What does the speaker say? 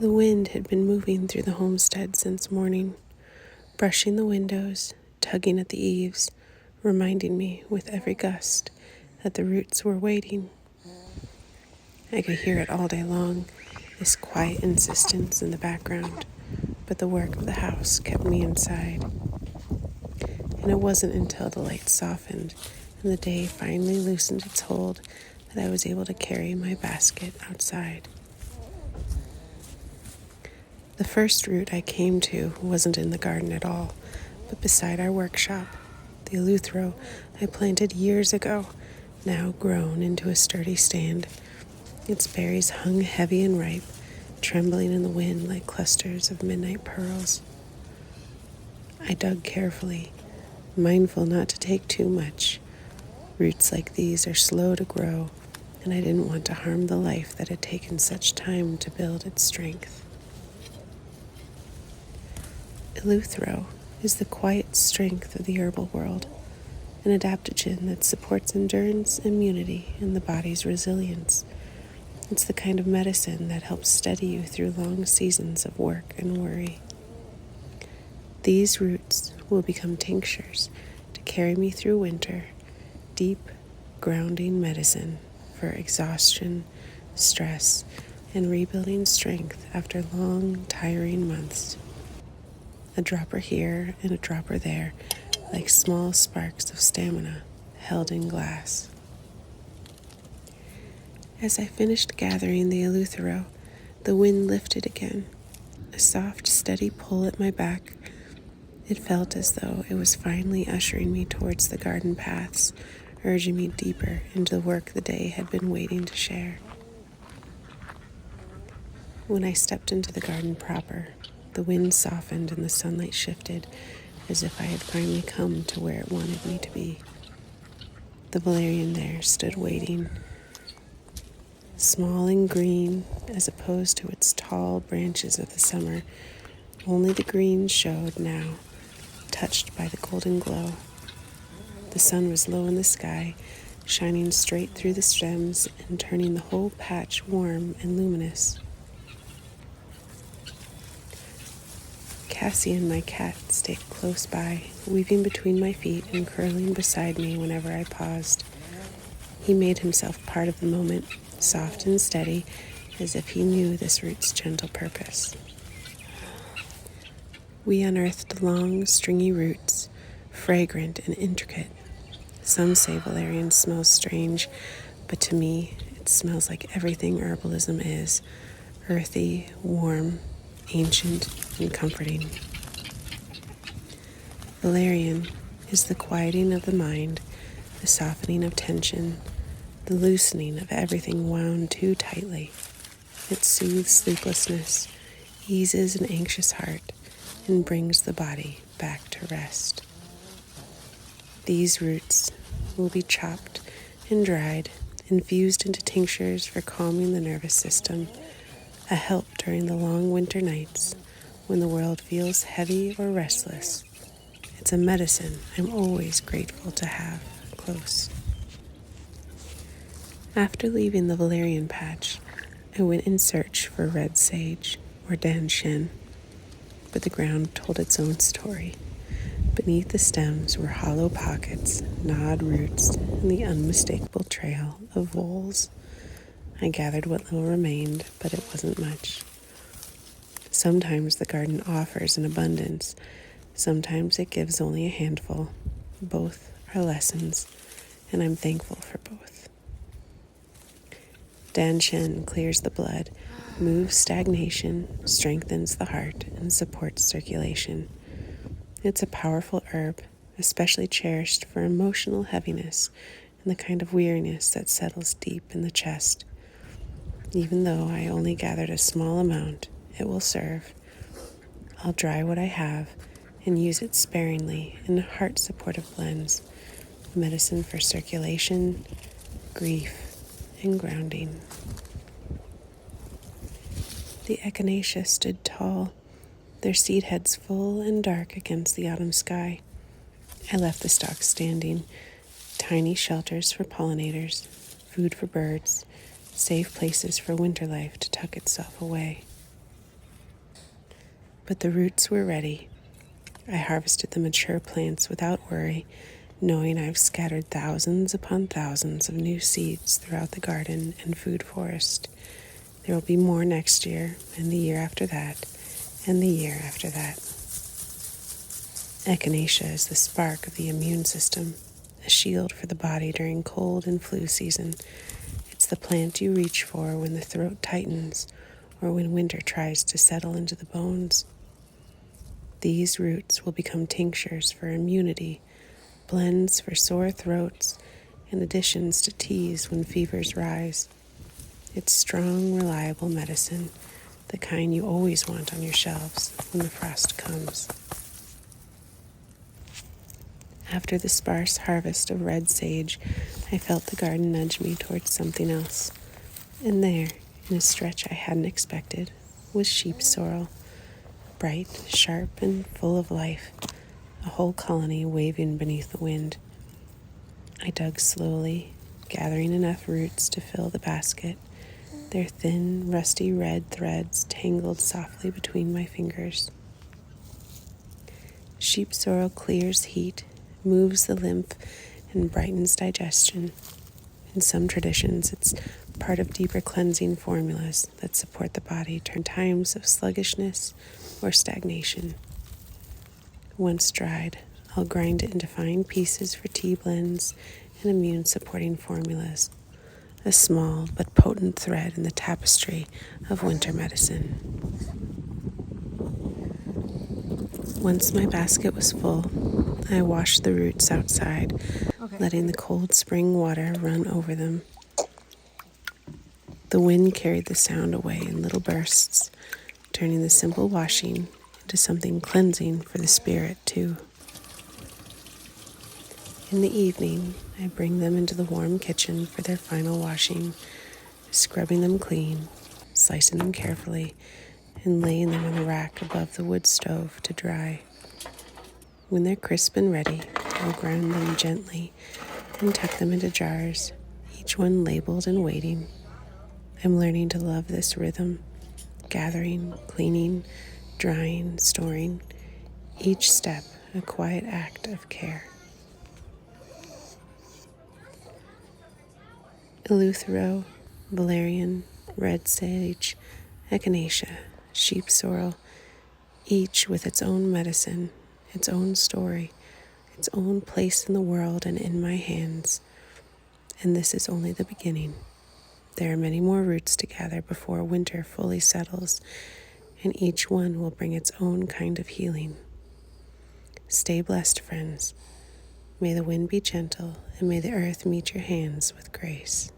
The wind had been moving through the homestead since morning, brushing the windows, tugging at the eaves, reminding me with every gust that the roots were waiting. I could hear it all day long, this quiet insistence in the background, but the work of the house kept me inside. And it wasn't until the light softened and the day finally loosened its hold that I was able to carry my basket outside. The first root I came to wasn't in the garden at all, but beside our workshop. The Eleuthero I planted years ago, now grown into a sturdy stand. Its berries hung heavy and ripe, trembling in the wind like clusters of midnight pearls. I dug carefully, mindful not to take too much. Roots like these are slow to grow, and I didn't want to harm the life that had taken such time to build its strength. Eleuthero is the quiet strength of the herbal world, an adaptogen that supports endurance, immunity, and the body's resilience. It's the kind of medicine that helps steady you through long seasons of work and worry. These roots will become tinctures to carry me through winter, deep, grounding medicine for exhaustion, stress, and rebuilding strength after long, tiring months. A dropper here and a dropper there, like small sparks of stamina held in glass. As I finished gathering the Eleuthero, the wind lifted again, a soft, steady pull at my back. It felt as though it was finally ushering me towards the garden paths, urging me deeper into the work the day had been waiting to share. When I stepped into the garden proper, the wind softened and the sunlight shifted, as if I had finally come to where it wanted me to be. The Valerian there stood waiting, small and green as opposed to its tall branches of the summer. Only the green showed now, touched by the golden glow. The sun was low in the sky, shining straight through the stems and turning the whole patch warm and luminous. Cassian, my cat, stayed close by, weaving between my feet and curling beside me whenever I paused. He made himself part of the moment, soft and steady, as if he knew this root's gentle purpose. We unearthed long, stringy roots, fragrant and intricate. Some say valerian smells strange, but to me, it smells like everything herbalism is, earthy, warm, ancient, and comforting. Valerian is the quieting of the mind, the softening of tension, the loosening of everything wound too tightly. It soothes sleeplessness, eases an anxious heart, and brings the body back to rest. These roots will be chopped and dried, infused into tinctures for calming the nervous system, a help during the long winter nights when the world feels heavy or restless. It's a medicine I'm always grateful to have close. After leaving the valerian patch, I went in search for red sage, or Danshen, but the ground told its own story. Beneath the stems were hollow pockets, gnawed roots, and the unmistakable trail of voles. I gathered what little remained, but it wasn't much. Sometimes the garden offers an abundance, sometimes it gives only a handful. Both are lessons, and I'm thankful for both. Danshen clears the blood, moves stagnation, strengthens the heart, and supports circulation. It's a powerful herb, especially cherished for emotional heaviness and the kind of weariness that settles deep in the chest. Even though I only gathered a small amount, it will serve. I'll dry what I have and use it sparingly in heart-supportive blends, medicine for circulation, grief, and grounding. The Echinacea stood tall, their seed heads full and dark against the autumn sky. I left the stalks standing, tiny shelters for pollinators, food for birds, safe places for winter life to tuck itself away. But the roots were ready. I harvested the mature plants without worry, knowing I've scattered thousands upon thousands of new seeds throughout the garden and food forest. There will be more next year, and the year after that, and the year after that. Echinacea is the spark of the immune system, a shield for the body during cold and flu season. It's the plant you reach for when the throat tightens or when winter tries to settle into the bones. These roots will become tinctures for immunity, blends for sore throats, and additions to teas when fevers rise. It's strong, reliable medicine, the kind you always want on your shelves when the frost comes. After the sparse harvest of red sage, I felt the garden nudge me towards something else. And there, in a stretch I hadn't expected, was sheep sorrel, bright, sharp, and full of life, a whole colony waving beneath the wind. I dug slowly, gathering enough roots to fill the basket, their thin, rusty red threads tangled softly between my fingers. Sheep sorrel clears heat, moves the lymph, and brightens digestion. In some traditions, it's part of deeper cleansing formulas that support the body during times of sluggishness or stagnation. Once dried, I'll grind it into fine pieces for tea blends and immune-supporting formulas, a small but potent thread in the tapestry of winter medicine. Once my basket was full, I washed the roots outside, letting the cold spring water run over them. The wind carried the sound away in little bursts, turning the simple washing into something cleansing for the spirit, too. In the evening, I bring them into the warm kitchen for their final washing, scrubbing them clean, slicing them carefully, and laying them on the rack above the wood stove to dry. When they're crisp and ready, I'll grind them gently and tuck them into jars, each one labeled and waiting. I'm learning to love this rhythm, gathering, cleaning, drying, storing, each step a quiet act of care. Eleuthero, Valerian, red sage, Echinacea, sheep sorrel, each with its own medicine, its own story, its own place in the world and in my hands. And this is only the beginning. There are many more roots to gather before winter fully settles, and each one will bring its own kind of healing. Stay blessed, friends. May the wind be gentle, and may the earth meet your hands with grace.